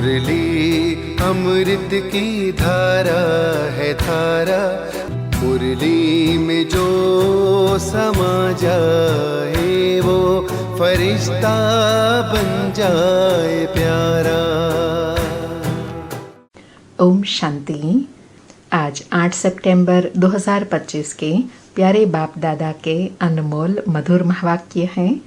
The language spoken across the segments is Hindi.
मुरली अमृत की धारा है धारा, मुरली में जो समा जाए वो फरिश्ता बन जाए प्यारा। ओम शांति। आज 8 सितंबर 2025 के प्यारे बाप दादा के अनमोल मधुर महावाक्य हैं।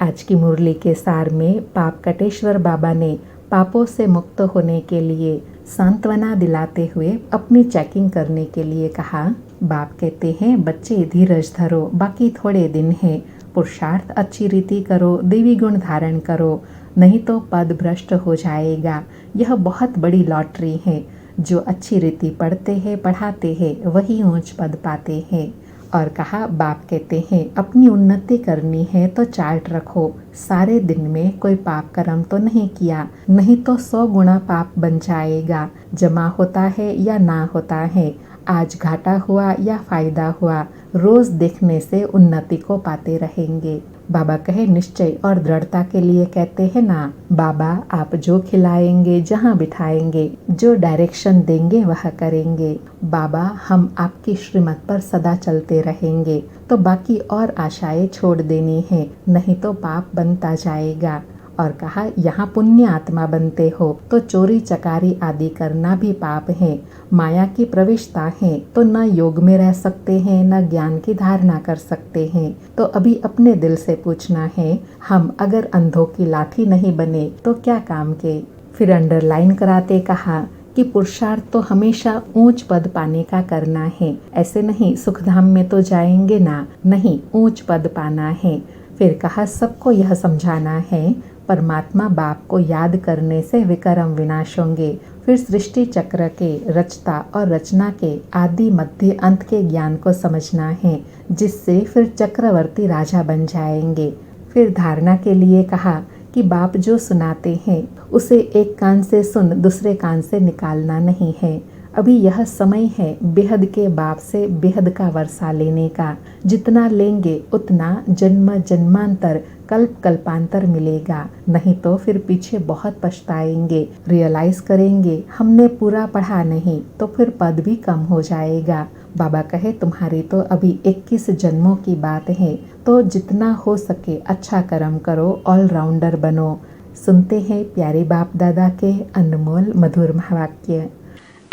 आज की मुरली के सार में पाप कटेश्वर बाबा ने पापों से मुक्त होने के लिए सांत्वना दिलाते हुए अपनी चेकिंग करने के लिए कहा। बाप कहते हैं, बच्चे धीरज धरो, बाकी थोड़े दिन है। पुरुषार्थ अच्छी रीति करो, देवी गुण धारण करो, नहीं तो पद भ्रष्ट हो जाएगा। यह बहुत बड़ी लॉटरी है। जो अच्छी रीति पढ़ते हैं पढ़ाते हैं वही ऊंच पद पाते हैं। और कहा, बाप कहते हैं, अपनी उन्नति करनी है तो चार्ट रखो। सारे दिन में कोई पाप कर्म तो नहीं किया, नहीं तो 100 गुना पाप बन जाएगा। जमा होता है या ना होता है, आज घाटा हुआ या फायदा हुआ, रोज देखने से उन्नति को पाते रहेंगे। बाबा कहे, निश्चय और दृढ़ता के लिए कहते हैं ना। बाबा आप जो खिलाएंगे, जहाँ बिठाएंगे, जो डायरेक्शन देंगे वह करेंगे। बाबा हम आपकी श्रीमत पर सदा चलते रहेंगे। तो बाकी और आशाएं छोड़ देनी है, नहीं तो पाप बनता जाएगा। और कहा, यहाँ पुण्य आत्मा बनते हो तो चोरी चकारी आदि करना भी पाप है। माया की प्रविष्टा है तो न योग में रह सकते हैं, न ज्ञान की धारणा कर सकते हैं। तो अभी अपने दिल से पूछना है, हम अगर अंधों की लाठी नहीं बने तो क्या काम के। फिर अंडरलाइन कराते कहा कि पुरुषार्थ तो हमेशा ऊंच पद पाने का करना है। ऐसे नहीं सुखधाम में तो जाएंगे ना, नहीं, ऊंच पद पाना है। फिर कहा, सबको यह समझाना है, परमात्मा बाप को याद करने से विकर्म विनाश होंगे। फिर सृष्टि चक्र के रचता और रचना के आदि मध्य अंत के ज्ञान को समझना है, जिससे फिर चक्रवर्ती राजा बन जाएंगे। फिर धारणा के लिए कहा कि बाप जो सुनाते हैं उसे एक कान से सुन दूसरे कान से निकालना नहीं है। अभी यह समय है बेहद के बाप से बेहद का वर्षा लेने का। जितना लेंगे उतना जन्म जन्मांतर कल्प कल्पांतर मिलेगा, नहीं तो फिर पीछे बहुत पछताएंगे। रियलाइज करेंगे हमने पूरा पढ़ा नहीं तो फिर पद भी कम हो जाएगा। बाबा कहे, तुम्हारी तो अभी 21 जन्मों की बात है, तो जितना हो सके अच्छा कर्म करो, ऑलराउंडर बनो। सुनते हैं प्यारे बाप दादा के अनमोल मधुर महावाक्य।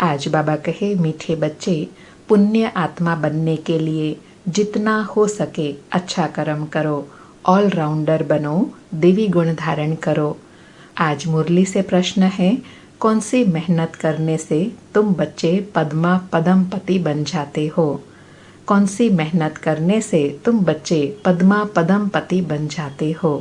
आज बाबा कहे, मीठे बच्चे, पुण्य आत्मा बनने के लिए जितना हो सके अच्छा कर्म करो, ऑलराउंडर बनो, देवी गुण धारण करो। आज मुरली से प्रश्न है, कौन सी मेहनत करने से तुम बच्चे पद्मा पदमपति बन जाते हो? कौन सी मेहनत करने से तुम बच्चे पद्मा पदमपति बन जाते हो?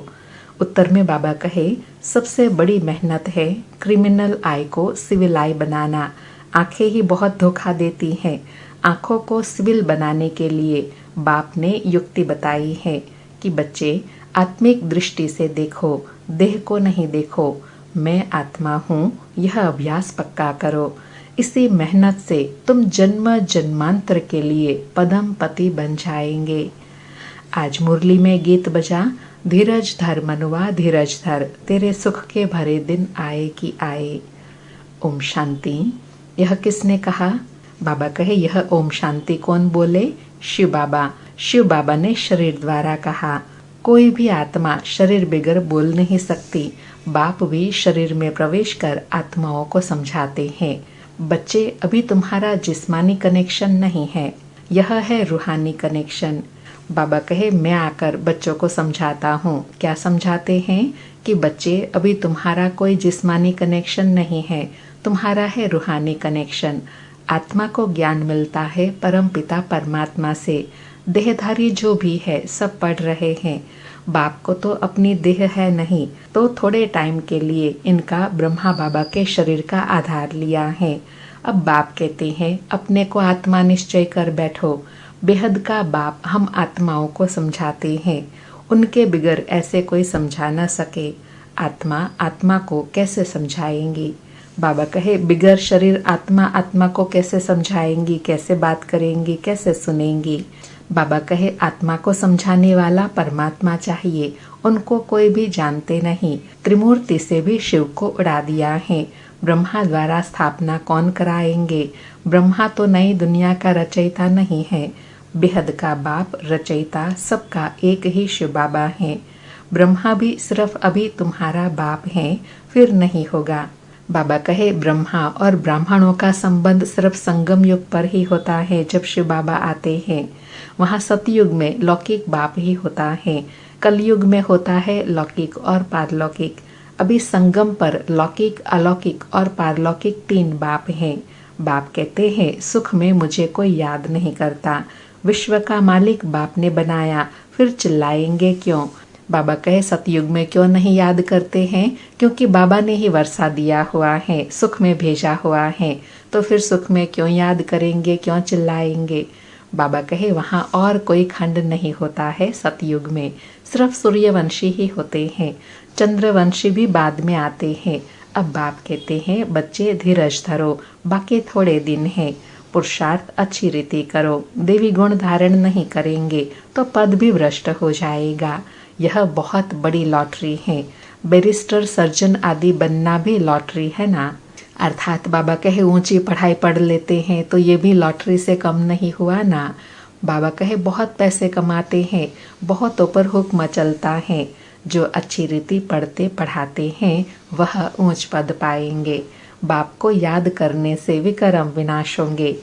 उत्तर में बाबा कहे, सबसे बड़ी मेहनत है क्रिमिनल आई को सिविल आई बनाना। आंखें ही बहुत धोखा देती हैं। आंखों को सिविल बनाने के लिए बाप ने युक्ति बताई है कि बच्चे आत्मिक दृष्टि से देखो, देह को नहीं देखो। मैं आत्मा हूँ, यह अभ्यास पक्का करो। इसी मेहनत से तुम जन्म जन्मांतर के लिए पदम पति बन जाएंगे। आज मुरली में गीत बजा, धीरज धर मनुआ धीरज धर, तेरे सुख के भरे दिन आए कि आए। ओम शांति। यह किसने कहा? बाबा कहे, यह ओम शांति कौन बोले? शिव बाबा। शिव बाबा ने शरीर द्वारा कहा। कोई भी आत्मा शरीर बगैर बोल नहीं सकती। बाप भी शरीर में प्रवेश कर आत्माओं को समझाते हैं। बच्चे, अभी तुम्हारा जिस्मानी कनेक्शन नहीं है, यह है रूहानी कनेक्शन। बाबा कहे, मैं आकर बच्चों को समझाता हूँ। क्या समझाते हैं? कि बच्चे, अभी तुम्हारा कोई जिस्मानी कनेक्शन नहीं है, तुम्हारा है रूहानी कनेक्शन। आत्मा को ज्ञान मिलता है परम पिता परमात्मा से। देहधारी जो भी है सब पढ़ रहे हैं। बाप को तो अपनी देह है नहीं, तो थोड़े टाइम के लिए इनका ब्रह्मा बाबा के शरीर का आधार लिया है। अब बाप कहते हैं, अपने को आत्मा निश्चय कर बैठो। बेहद का बाप हम आत्माओं को समझाते हैं। उनके बिगर ऐसे कोई समझा न सके। आत्मा आत्मा को कैसे समझाएंगी? बाबा कहे, बिगर शरीर आत्मा आत्मा को कैसे समझाएंगी, कैसे बात करेंगी, कैसे सुनेंगी? बाबा कहे, आत्मा को समझाने वाला परमात्मा चाहिए उनको कोई भी जानते नहीं। त्रिमूर्ति से भी शिव को उड़ा दिया है। ब्रह्मा द्वारा स्थापना कौन कराएंगे? ब्रह्मा तो नई दुनिया का रचयिता नहीं है। बेहद का बाप रचयिता सबका एक ही शिव बाबा है। ब्रह्मा भी सिर्फ अभी तुम्हारा बाप है, फिर नहीं होगा। बाबा कहे ब्रह्मा और ब्राह्मणों का संबंध सिर्फ संगम युग पर ही होता है, जब शिव बाबा आते हैं। वहाँ सतयुग में लौकिक बाप ही होता है, कलयुग में होता है लौकिक और पारलौकिक। अभी संगम पर लौकिक, अलौकिक और पारलौकिक 3 बाप हैं। बाप कहते हैं सुख में मुझे कोई याद नहीं करता। विश्व का मालिक बाप ने बनाया, फिर चिल्लाएंगे क्यों? बाबा कहे सतयुग में क्यों नहीं याद करते हैं? क्योंकि बाबा ने ही वर्षा दिया हुआ है, सुख में भेजा हुआ है, तो फिर सुख में क्यों याद करेंगे, क्यों चिल्लाएंगे? बाबा कहे वहाँ और कोई खंड नहीं होता है सतयुग में, सिर्फ सूर्यवंशी ही होते हैं। चंद्रवंशी भी बाद में आते हैं। अब बाप कहते हैं बच्चे धीरज धरो, बाकी थोड़े दिन हैं। पुरुषार्थ अच्छी रीति करो। देवी गुण धारण नहीं करेंगे तो पद भी भ्रष्ट हो जाएगा। यह बहुत बड़ी लॉटरी है। बैरिस्टर, सर्जन आदि बनना भी लॉटरी है ना। अर्थात बाबा कहे ऊंची पढ़ाई पढ़ लेते हैं तो ये भी लॉटरी से कम नहीं हुआ ना। बाबा कहे बहुत पैसे कमाते हैं, बहुत ऊपर हुक्म चलता है। जो अच्छी रीति पढ़ते पढ़ाते हैं वह ऊंच पद पाएंगे। बाप को याद करने से विकर्म विनाश होंगे।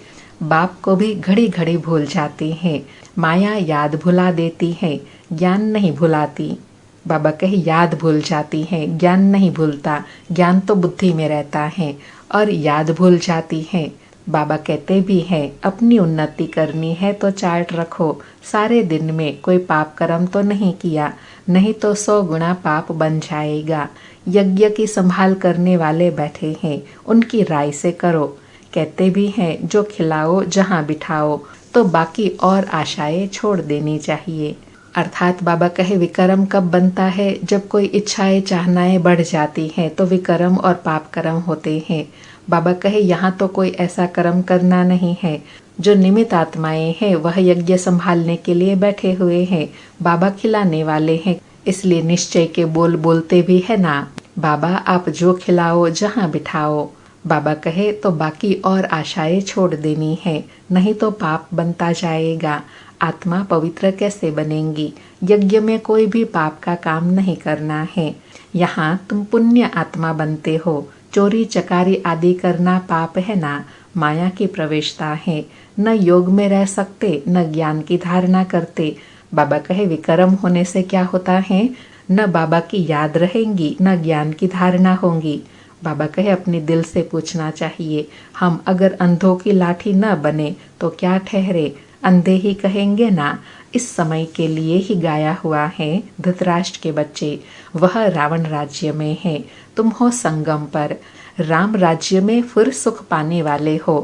बाप को भी घड़ी घड़ी भूल जाते हैं। माया याद भुला देती है, ज्ञान नहीं भुलाती। बाबा कहे याद भूल जाती है, ज्ञान नहीं भूलता। ज्ञान तो बुद्धि में रहता है और याद भूल जाती है। बाबा कहते भी हैं अपनी उन्नति करनी है तो चार्ट रखो। सारे दिन में कोई पाप कर्म तो नहीं किया, नहीं तो 100 गुना पाप बन जाएगा। यज्ञ की संभाल करने वाले बैठे हैं, उनकी राय से करो। कहते भी हैं जो खिलाओ जहाँ बिठाओ, तो बाकी और आशाएं छोड़ देनी चाहिए। अर्थात बाबा कहे विकर्म कब बनता है? जब कोई इच्छाएं चाहनाएं बढ़ जाती हैं तो विकर्म और पाप कर्म होते हैं। बाबा कहे यहाँ तो कोई ऐसा कर्म करना नहीं है। जो निमित्त आत्माएं हैं वह यज्ञ संभालने के लिए बैठे हुए हैं। बाबा खिलाने वाले हैं, इसलिए निश्चय के बोल बोलते भी है ना। बाबा आप जो खिलाओ जहाँ बिठाओ। बाबा कहे तो बाकी और आशाएं छोड़ देनी है, नहीं तो पाप बनता जाएगा। आत्मा पवित्र कैसे बनेंगी? यज्ञ में कोई भी पाप का काम नहीं करना है। यहाँ तुम पुण्य आत्मा बनते हो। चोरी चकारी आदि करना पाप है ना, माया की प्रवेशता है। न योग में रह सकते, न ज्ञान की धारणा करते। बाबा कहे विकर्म होने से क्या होता है? न बाबा की याद रहेंगी, न ज्ञान की धारणा होंगी। बाबा कहे अपने दिल से पूछना चाहिए, हम अगर अंधों की लाठी न बने तो क्या ठहरे? अंधे ही कहेंगे ना। इस समय के लिए ही गाया हुआ है धृतराष्ट्र के बच्चे, वह रावण राज्य में है, तुम हो संगम पर। राम राज्य में फिर सुख पाने वाले हो।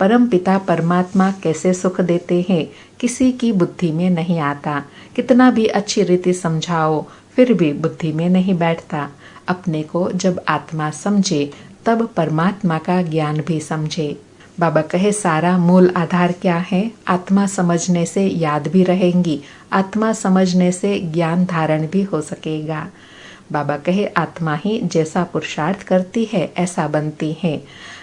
परम पिता परमात्मा कैसे सुख देते हैं किसी की बुद्धि में नहीं आता। कितना भी अच्छी रीति समझाओ फिर भी बुद्धि में नहीं बैठता। अपने को जब आत्मा समझे तब परमात्मा का ज्ञान भी समझे। बाबा कहे सारा मूल आधार क्या है? आत्मा समझने से याद भी रहेंगी, आत्मा समझने से ज्ञान धारण भी हो सकेगा। बाबा कहे आत्मा ही जैसा पुरुषार्थ करती है ऐसा बनती है।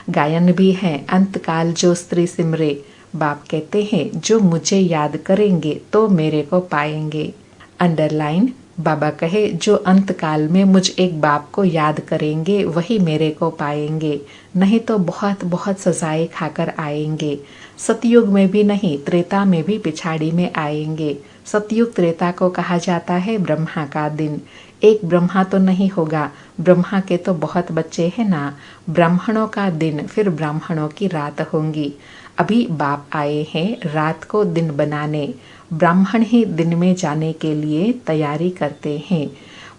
गायन भी है अंतकाल जो स्त्री सिमरे। बाप कहते हैं जो मुझे याद करेंगे तो मेरे को पाएंगे। अंडरलाइन। बाबा कहे जो अंतकाल में मुझ एक बाप को याद करेंगे वही मेरे को पाएंगे, नहीं तो बहुत बहुत सजाएं खाकर आएंगे। सतयुग में भी नहीं, त्रेता में भी पिछाड़ी में आएंगे। सतयुग त्रेता को कहा जाता है ब्रह्मा का दिन। एक ब्रह्मा तो नहीं होगा, ब्रह्मा के तो बहुत बच्चे हैं ना। ब्राह्मणों का दिन, फिर ब्राह्मणों की रात होंगी। अभी बाप आए हैं रात को दिन बनाने। ब्राह्मण ही दिन में जाने के लिए तैयारी करते हैं।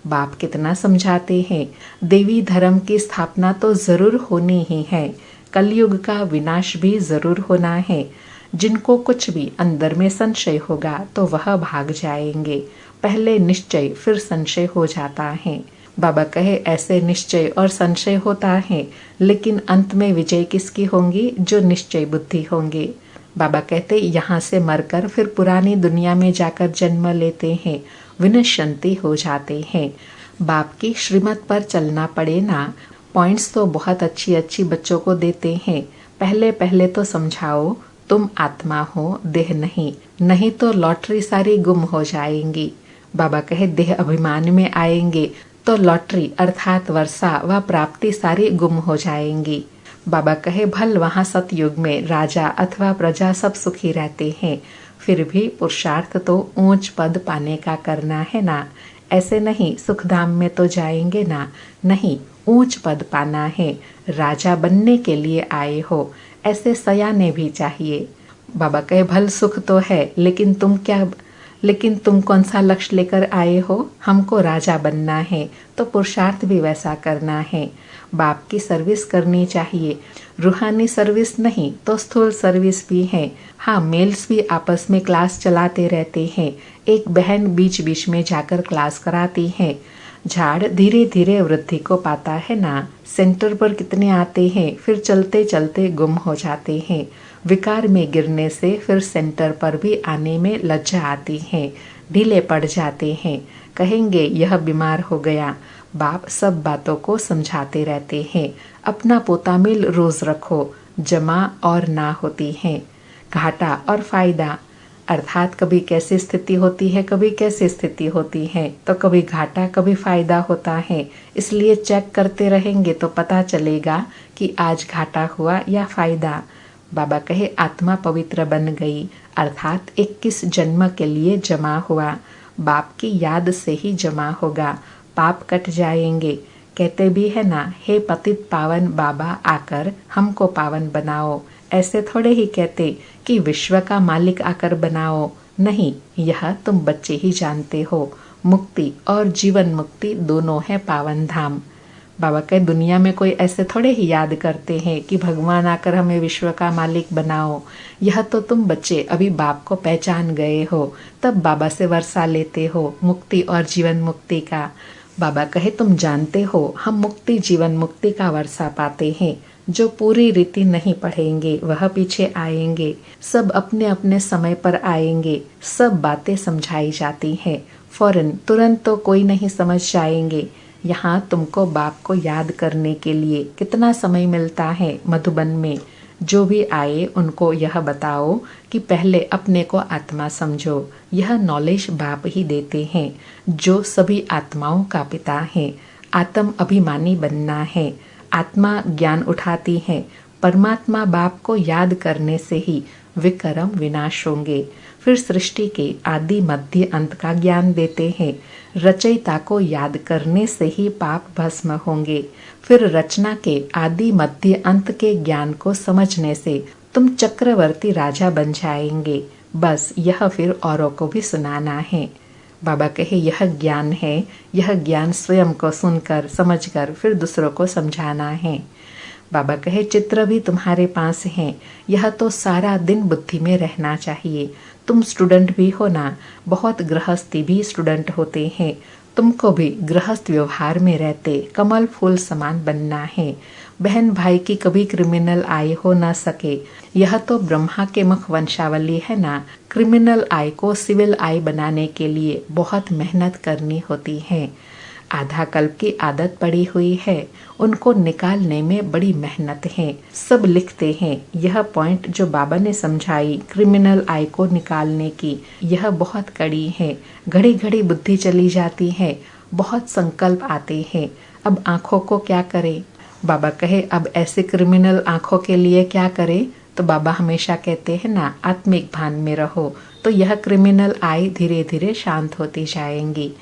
बाप कितना समझाते हैं, देवी धर्म की स्थापना तो जरूर होनी ही है। कलयुग का विनाश भी जरूर होना है। जिनको कुछ भी अंदर में संशय होगा तो वह भाग जाएंगे। पहले निश्चय फिर संशय हो जाता है। बाबा कहे ऐसे निश्चय और संशय होता है, लेकिन अंत में विजय किसकी होंगी? जो निश्चय बुद्धि होंगे। बाबा कहते यहाँ से मरकर फिर पुरानी दुनिया में जाकर जन्म लेते हैं। विनश्यन्ति हो जाते हैं। बाप की श्रीमत पर चलना पड़े ना। पॉइंट्स तो बहुत अच्छी अच्छी बच्चों को देते हैं। पहले पहले तो समझाओ तुम आत्मा हो, देह नहीं, नहीं तो लॉटरी सारी गुम हो जाएंगी। बाबा कहे देह अभिमान में आएंगे तो लॉटरी अर्थात वर्षा व प्राप्ति सारी गुम हो जाएंगी। बाबा कहे भल वहाँ सतयुग में राजा अथवा प्रजा सब सुखी रहते हैं, फिर भी पुरुषार्थ तो ऊंच पद पाने का करना है ना। ऐसे नहीं सुखधाम में तो जाएंगे ना, नहीं, ऊंच पद पाना है। राजा बनने के लिए आए हो, ऐसे सयाने भी चाहिए। बाबा कहे भल सुख तो है, लेकिन तुम कौन सा लक्ष्य लेकर आए हो? हमको राजा बनना है, तो पुरुषार्थ भी वैसा करना है। बाप की सर्विस करनी चाहिए, रूहानी सर्विस नहीं तो स्थूल सर्विस भी है। हाँ, मेल्स भी आपस में क्लास चलाते रहते हैं। एक बहन बीच बीच में जाकर क्लास कराती है। झाड़ धीरे धीरे वृद्धि को पाता है ना। सेंटर पर कितने आते हैं, फिर चलते चलते गुम हो जाते हैं। विकार में गिरने से फिर सेंटर पर भी आने में लज्जा आती है, ढीले पड़ जाते हैं, कहेंगे यह बीमार हो गया। बाप सब बातों को समझाते रहते हैं। अपना पोतामिल रोज रखो, जमा और ना होती है, घाटा और फायदा, अर्थात कभी कैसी स्थिति होती है, कभी कैसी स्थिति होती है, तो कभी घाटा कभी फायदा होता है। इसलिए चेक करते रहेंगे तो पता चलेगा कि आज घाटा हुआ या फायदा। बाबा कहे आत्मा पवित्र बन गई, अर्थात 21 जन्म के लिए जमा हुआ। बाप की याद से ही जमा होगा, पाप कट जाएंगे। कहते भी है ना, हे पतित पावन बाबा आकर हमको पावन बनाओ। ऐसे थोड़े ही कहते कि विश्व का मालिक आकर बनाओ, नहीं, यह तुम बच्चे ही जानते हो। मुक्ति और जीवन मुक्ति दोनों है पावन धाम। बाबा कहे दुनिया में कोई ऐसे थोड़े ही याद करते हैं कि भगवान आकर हमें विश्व का मालिक बनाओ। यह तो तुम बच्चे अभी बाप को पहचान गए हो, तब बाबा से वर्षा लेते हो मुक्ति और जीवन मुक्ति का। बाबा कहे तुम जानते हो हम मुक्ति जीवन मुक्ति का वर्षा पाते हैं। जो पूरी रीति नहीं पढ़ेंगे वह पीछे आएंगे, सब अपने अपने समय पर आएंगे। सब बातें समझाई जाती हैं, फौरन तुरंत तो कोई नहीं समझ जाएंगे। यहाँ तुमको बाप को याद करने के लिए कितना समय मिलता है। मधुबन में जो भी आए उनको यह बताओ कि पहले अपने को आत्मा समझो। यह नॉलेज बाप ही देते हैं, जो सभी आत्माओं का पिता है। आत्म अभिमानी बनना है, आत्मा ज्ञान उठाती है। परमात्मा बाप को याद करने से ही विकर्म विनाश होंगे। फिर सृष्टि के आदि मध्य अंत का ज्ञान देते हैं। रचयिता को याद करने से ही पाप भस्म होंगे। फिर रचना के आदि मध्य अंत के ज्ञान को समझने से तुम चक्रवर्ती राजा बन जाएंगे। बस यह फिर औरों को भी सुनाना है। बाबा कहे यह ज्ञान है, यह ज्ञान स्वयं को सुनकर समझकर फिर दूसरों को समझाना है। बाबा कहे चित्र भी तुम्हारे पास है, यह तो सारा दिन बुद्धि में रहना चाहिए। तुम स्टूडेंट भी हो ना, बहुत गृहस्थी भी स्टूडेंट होते हैं। तुमको भी गृहस्थ व्यवहार में रहते कमल फूल समान बनना है। बहन भाई की कभी क्रिमिनल आई हो ना सके, यह तो ब्रह्मा के मुख वंशावली है ना। क्रिमिनल आई को सिविल आई बनाने के लिए बहुत मेहनत करनी होती है। आधा कल्प की आदत पड़ी हुई है, उनको निकालने में बड़ी मेहनत है। सब लिखते हैं यह पॉइंट जो बाबा ने समझाई क्रिमिनल आई को निकालने की, यह बहुत कड़ी है। घड़ी घड़ी बुद्धि चली जाती है, बहुत संकल्प आते हैं। अब आँखों को क्या करे? बाबा कहे अब ऐसे क्रिमिनल आँखों के लिए क्या करे? तो बाबा हमेशा कहते हैं ना, आत्मिक भान में रहो, तो यह क्रिमिनल आई धीरे धीरे शांत होती जाएंगी।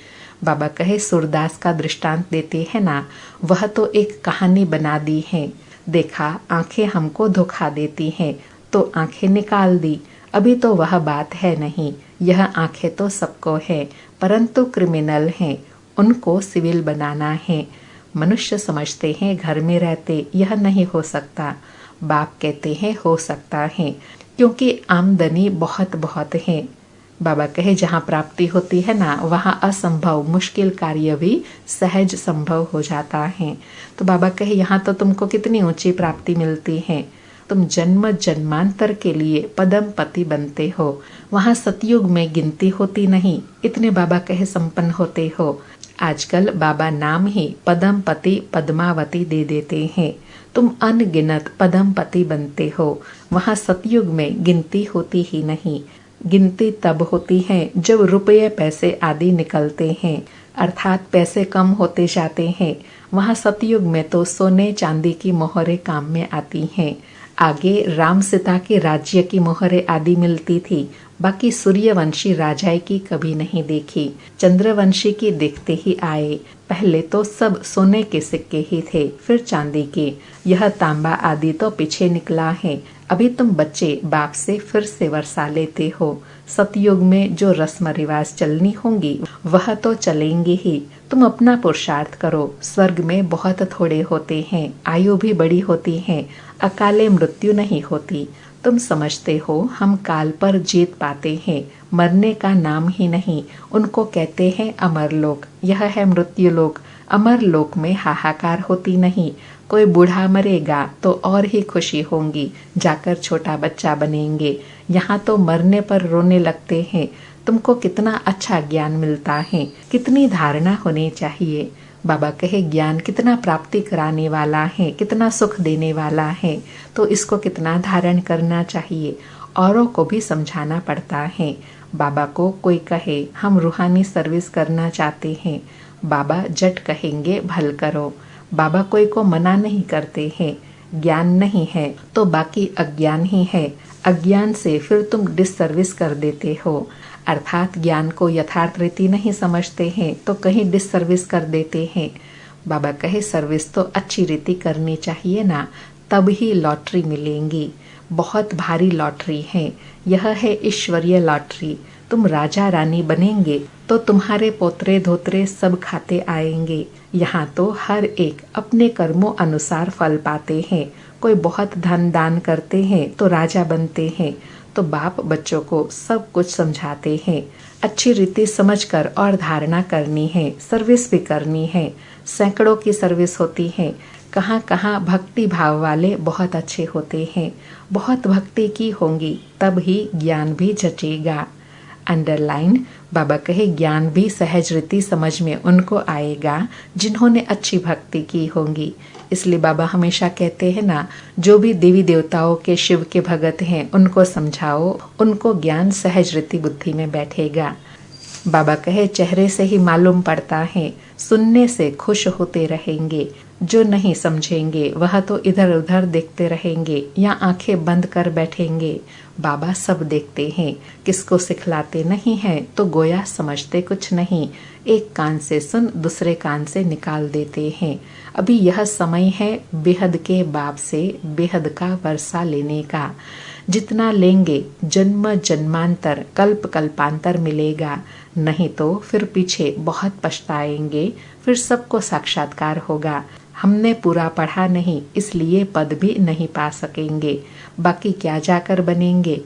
बाबा कहे सूरदास का दृष्टांत देते हैं ना, वह तो एक कहानी बना दी है। देखा आंखें हमको धोखा देती हैं, तो आंखें निकाल दी। अभी तो वह बात है नहीं, यह आंखें तो सबको है, परंतु क्रिमिनल हैं, उनको सिविल बनाना है। मनुष्य समझते हैं घर में रहते यह नहीं हो सकता। बाप कहते हैं हो सकता है, क्योंकि आमदनी बहुत बहुत है। बाबा कहे जहाँ प्राप्ति होती है ना, वहाँ असंभव मुश्किल कार्य भी सहज संभव हो जाता है। तो बाबा कहे यहाँ तो तुमको कितनी ऊंची प्राप्ति मिलती है। तुम जन्म जन्मांतर के लिए पदम पति बनते हो। वहाँ सतयुग में गिनती होती नहीं, इतने बाबा कहे संपन्न होते हो। आजकल बाबा नाम ही पदम पति पद्मावती दे देते हैं। तुम अनगिनत पदम पति बनते हो। वहाँ सतयुग में गिनती होती ही नहीं। गिनती तब होती है जब रुपये पैसे आदि निकलते हैं, अर्थात पैसे कम होते जाते हैं। वहाँ सतयुग में तो सोने चांदी की मोहरें काम में आती हैं। आगे राम सीता के राज्य की मोहरें आदि मिलती थी, बाकी सूर्यवंशी राजाई की कभी नहीं देखी। चंद्रवंशी की देखते ही आए। पहले तो सब सोने के सिक्के ही थे, फिर चांदी के। यह तांबा आदि तो पीछे निकला है। अभी तुम बच्चे बाप से फिर से वर्षा लेते हो। सतयुग में जो रस्म रिवाज चलनी होंगी वह तो चलेंगी ही। तुम अपना पुरुषार्थ करो। स्वर्ग में बहुत थोड़े होते हैं, आयु भी बड़ी होती है, अकाले मृत्यु नहीं होती। तुम समझते हो हम काल पर जीत पाते हैं, मरने का नाम ही नहीं। उनको कहते हैं अमर लोक। यह है मृत्यु लोक। अमर लोक में हाहाकार होती नहीं। कोई बूढ़ा मरेगा तो और ही खुशी होंगी, जाकर छोटा बच्चा बनेंगे। यहाँ तो मरने पर रोने लगते हैं। तुमको कितना अच्छा ज्ञान मिलता है, कितनी धारणा होनी चाहिए। बाबा कहे ज्ञान कितना प्राप्ति कराने वाला है, कितना सुख देने वाला है, तो इसको कितना धारण करना चाहिए। औरों को भी समझाना पड़ता है। बाबा को कोई कहे हम रूहानी सर्विस करना चाहते हैं, बाबा जट कहेंगे भल करो। बाबा कोई को मना नहीं करते हैं। ज्ञान नहीं है तो बाकी अज्ञान ही है। अज्ञान से फिर तुम डिससर्विस कर देते हो, अर्थात ज्ञान को यथार्थ रीति नहीं समझते हैं तो कहीं डिससर्विस कर देते हैं। बाबा कहे सर्विस तो अच्छी रीति करनी चाहिए ना, तब ही लॉटरी मिलेंगी। बहुत भारी लॉटरी है, यह है ईश्वरीय लॉटरी। तुम राजा रानी बनेंगे तो तुम्हारे पोतरे धोतरे सब खाते आएंगे। यहाँ तो हर एक अपने कर्मों अनुसार फल पाते हैं। कोई बहुत धन दान करते हैं तो राजा बनते हैं। तो बाप बच्चों को सब कुछ समझाते हैं। अच्छी रीति समझकर और धारणा करनी है, सर्विस भी करनी है। सैकड़ों की सर्विस होती है। कहाँ कहाँ भक्ति भाव वाले बहुत अच्छे होते हैं। बहुत भक्ति की होंगी तब ही ज्ञान भी जचेगा। अंडरलाइन बाबा कहे ज्ञान भी सहज रीति समझ में उनको आएगा जिन्होंने अच्छी भक्ति की होंगी। इसलिए बाबा हमेशा कहते हैं ना, जो भी देवी देवताओं के शिव के भगत हैं उनको समझाओ, उनको ज्ञान सहज रीति बुद्धि में बैठेगा। बाबा कहे चेहरे से ही मालूम पड़ता है, सुनने से खुश होते रहेंगे। जो नहीं समझेंगे वह तो इधर उधर देखते रहेंगे या आंखें बंद कर बैठेंगे। बाबा सब देखते हैं, किसको सिखलाते नहीं हैं तो गोया समझते कुछ नहीं। एक कान से सुन दूसरे कान से निकाल देते हैं। अभी यह समय है बेहद के बाप से बेहद का वर्षा लेने का। जितना लेंगे जन्म जन्मांतर कल्प कल्पांतर मिलेगा, नहीं तो फिर पीछे बहुत पछताएंगे। फिर सबको साक्षात्कार होगा। हमने पूरा पढ़ा नहीं इसलिए पद भी नहीं पा सकेंगे, बाकी क्या जाकर बनेंगे।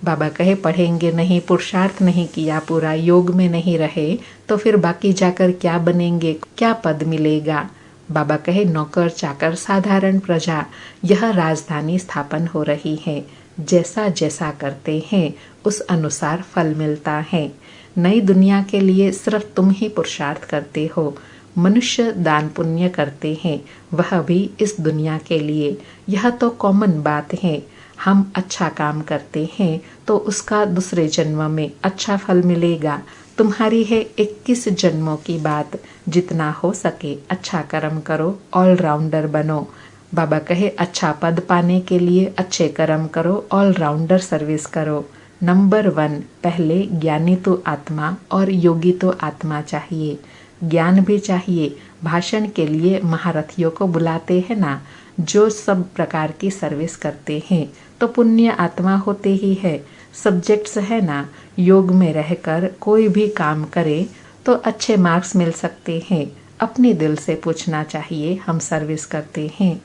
बाबा कहे पढ़ेंगे नहीं, पुरुषार्थ नहीं किया पूरा, योग में नहीं रहे तो फिर बाकी जाकर क्या बनेंगे, क्या पद मिलेगा। बाबा कहे नौकर चाकर साधारण प्रजा, यह राजधानी स्थापन हो रही है। जैसा जैसा करते हैं उस अनुसार फल मिलता है। नई दुनिया के लिए सिर्फ तुम ही पुरुषार्थ करते हो। मनुष्य दान पुण्य करते हैं, वह भी इस दुनिया के लिए। यह तो कॉमन बात है। हम अच्छा काम करते हैं तो उसका दूसरे जन्म में अच्छा फल मिलेगा। तुम्हारी है 21 जन्मों की बात। जितना हो सके अच्छा कर्म करो, ऑलराउंडर बनो। बाबा कहे अच्छा पद पाने के लिए अच्छे कर्म करो, ऑलराउंडर सर्विस करो। नंबर 1 पहले ज्ञानी तो आत्मा और योगी तो आत्मा चाहिए। ज्ञान भी चाहिए। भाषण के लिए महारथियों को बुलाते हैं ना, जो सब प्रकार की सर्विस करते हैं तो पुण्य आत्मा होते ही है। सब्जेक्ट्स है ना, योग में रहकर कोई भी काम करे तो अच्छे मार्क्स मिल सकते हैं। अपने दिल से पूछना चाहिए हम सर्विस करते हैं।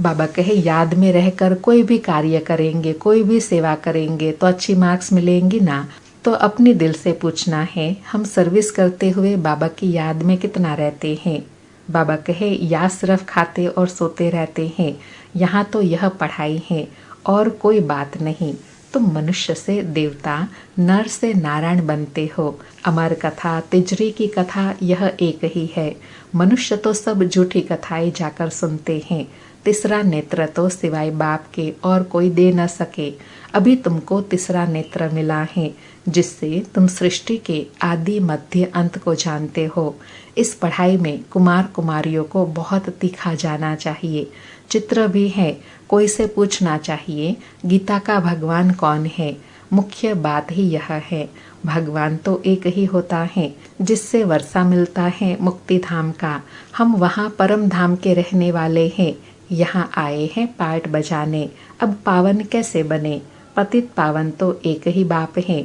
बाबा कहे याद में रहकर कोई भी कार्य करेंगे, कोई भी सेवा करेंगे तो अच्छी मार्क्स मिलेंगी ना। तो अपने दिल से पूछना है हम सर्विस करते हुए बाबा की याद में कितना रहते हैं। बाबा कहे या सिर्फ खाते और सोते रहते हैं। यहाँ तो यह पढ़ाई है और कोई बात नहीं। तुम मनुष्य से देवता, नर से नारायण बनते हो। अमर कथा, तिजरी की कथा यह एक ही है। मनुष्य तो सब झूठी कथाएं जाकर सुनते हैं। तीसरा नेत्र तो सिवाय बाप के और कोई दे न सके। अभी तुमको तीसरा नेत्र मिला है, जिससे तुम सृष्टि के आदि मध्य अंत को जानते हो। इस पढ़ाई में कुमार कुमारियों को बहुत तीखा जाना चाहिए। चित्र भी है, कोई से पूछना चाहिए गीता का भगवान कौन है। मुख्य बात ही यह है, भगवान तो एक ही होता है, जिससे वर्षा मिलता है मुक्ति धाम का। हम वहाँ परम धाम के रहने वाले हैं, यहाँ आए हैं पाठ बजाने। अब पावन कैसे बने? पतित पावन तो एक ही बाप है।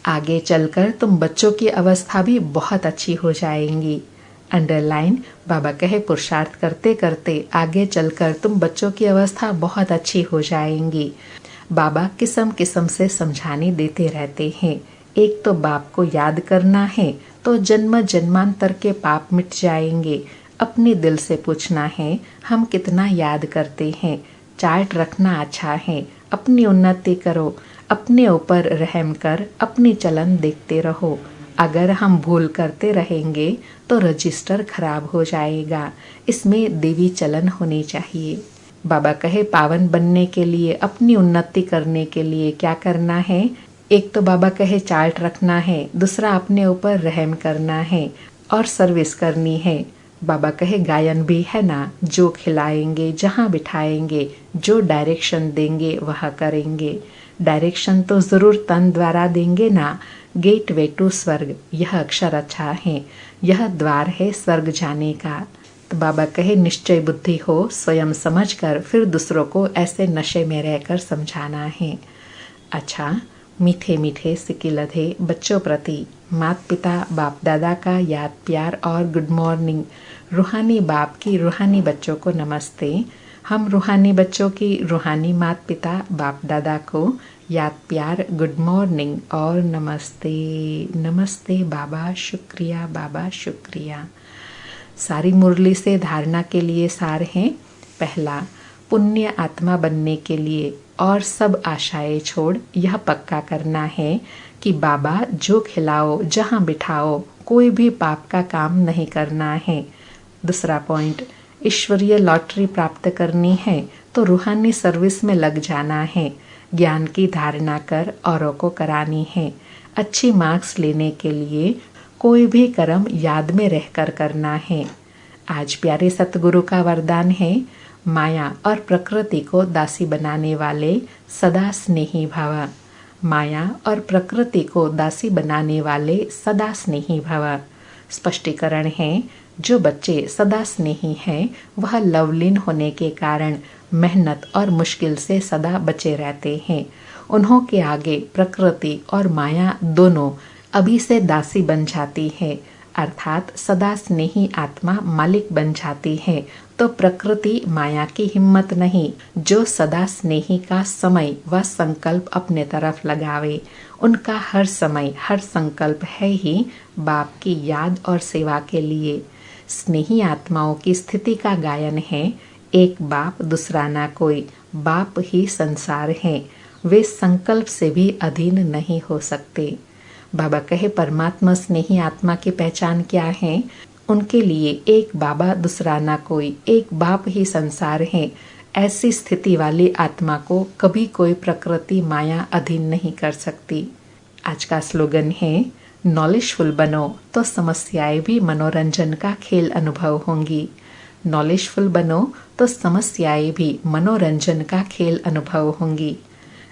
आगे चलकर तुम बच्चों की अवस्था भी बहुत अच्छी हो जाएंगी। अंडरलाइन, बाबा कहे पुरुषार्थ करते करते आगे चलकर तुम बच्चों की अवस्था बहुत अच्छी हो जाएंगी। बाबा किस्म किस्म से समझाने देते रहते हैं। एक तो बाप को याद करना है तो जन्म जन्मांतर के पाप मिट जाएंगे। अपने दिल से पूछना है हम कितना याद करते हैं। चार्ट रखना अच्छा है, अपनी उन्नति करो, अपने ऊपर रहम कर अपनी चलन देखते रहो। अगर हम भूल करते रहेंगे तो रजिस्टर खराब हो जाएगा। इसमें देवी चलन होनी चाहिए। बाबा कहे पावन बनने के लिए, अपनी उन्नति करने के लिए क्या करना है? एक तो बाबा कहे चार्ट रखना है, दूसरा अपने ऊपर रहम करना है और सर्विस करनी है। बाबा कहे गायन भी है ना, जो खिलाएंगे, जहाँ बिठाएंगे, जो डायरेक्शन देंगे वह करेंगे। डायरेक्शन तो जरूर तन द्वारा देंगे ना। गेट वे टू स्वर्ग, यह अक्षर अच्छा है, यह द्वार है स्वर्ग जाने का। तो बाबा कहे निश्चय बुद्धि हो, स्वयं समझकर फिर दूसरों को ऐसे नशे में रहकर समझाना है। अच्छा, मीठे मीठे सिकिलधे बच्चों प्रति माता पिता बाप दादा का याद प्यार और गुड मॉर्निंग। रूहानी बाप की रूहानी बच्चों को नमस्ते। हम रूहानी बच्चों की रूहानी माता पिता बाप दादा को याद प्यार गुड मॉर्निंग और नमस्ते। नमस्ते बाबा, शुक्रिया बाबा, शुक्रिया। सारी मुरली से धारणा के लिए सार हैं। पहला, पुण्य आत्मा बनने के लिए और सब आशाएं छोड़ यह पक्का करना है कि बाबा जो खिलाओ, जहाँ बिठाओ, कोई भी पाप का काम नहीं करना है। दूसरा पॉइंट, ईश्वरीय लॉटरी प्राप्त करनी है तो रूहानी सर्विस में लग जाना है। ज्ञान की धारणा कर औरों को करानी है। अच्छी मार्क्स लेने के लिए कोई भी कर्म याद में रहकर करना है। आज प्यारे सतगुरु का वरदान है, माया और प्रकृति को दासी बनाने वाले सदा स्नेही भव। माया और प्रकृति को दासी बनाने वाले सदा स्नेही भव। स्पष्टीकरण है, जो बच्चे सदा स्नेही हैं वह लवलीन होने के कारण मेहनत और मुश्किल से सदा बचे रहते हैं। उन्हों के आगे प्रकृति और माया दोनों अभी से दासी बन जाती है, अर्थात सदा स्नेही आत्मा मालिक बन जाती है तो प्रकृति माया की हिम्मत नहीं। जो सदा स्नेही का समय व संकल्प अपने तरफ लगावे, उनका हर समय हर संकल्प है ही बाप की याद और सेवा के लिए। स्नेही आत्माओं की स्थिति का गायन है, एक बाप दूसरा ना कोई, बाप ही संसार है। वे संकल्प से भी अधीन नहीं हो सकते। बाबा कहे परमात्मा स्नेही आत्मा की पहचान क्या है? उनके लिए एक बाबा दूसरा ना कोई, एक बाप ही संसार है। ऐसी स्थिति वाली आत्मा को कभी कोई प्रकृति माया अधीन नहीं कर सकती। आज का स्लोगन है, नॉलेजफुल बनो तो समस्याएं भी मनोरंजन का खेल अनुभव होंगी। नॉलेजफुल बनो तो समस्याएं भी मनोरंजन का खेल अनुभव होंगी।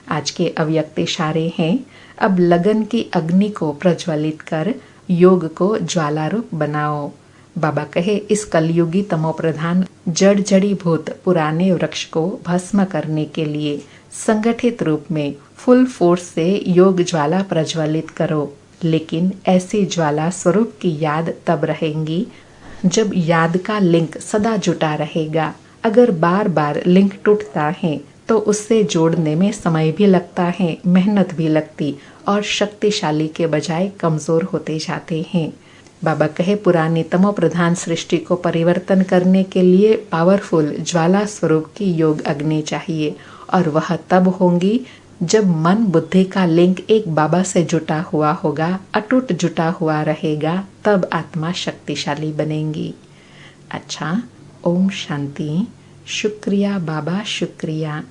आज के अव्यक्त इशारे हैं, अब लगन की अग्नि को प्रज्वलित कर योग को ज्वाला रूप बनाओ। बाबा कहे इस कलयुगी तमोप्रधान जड़ जड़ी भूत पुराने वृक्ष को भस्म करने के लिए संगठित रूप में फुल फोर्स से योग ज्वाला प्रज्वलित करो। लेकिन ऐसी ज्वाला स्वरूप की याद तब रहेंगी जब याद का लिंक सदा जुटा रहेगा। अगर बार बार लिंक टूटता है तो उससे जोड़ने में समय भी लगता है, मेहनत भी लगती और शक्तिशाली के बजाय कमजोर होते जाते हैं। बाबा कहे पुरानी तमो प्रधान सृष्टि को परिवर्तन करने के लिए पावरफुल ज्वाला स्वरूप की योग अग्नि चाहिए और वह तब होंगी जब मन बुद्धि का लिंक एक बाबा से जुटा हुआ होगा, अटूट जुटा हुआ रहेगा, तब आत्मा शक्तिशाली बनेंगी। अच्छा, ओम शांति। शुक्रिया बाबा, शुक्रिया।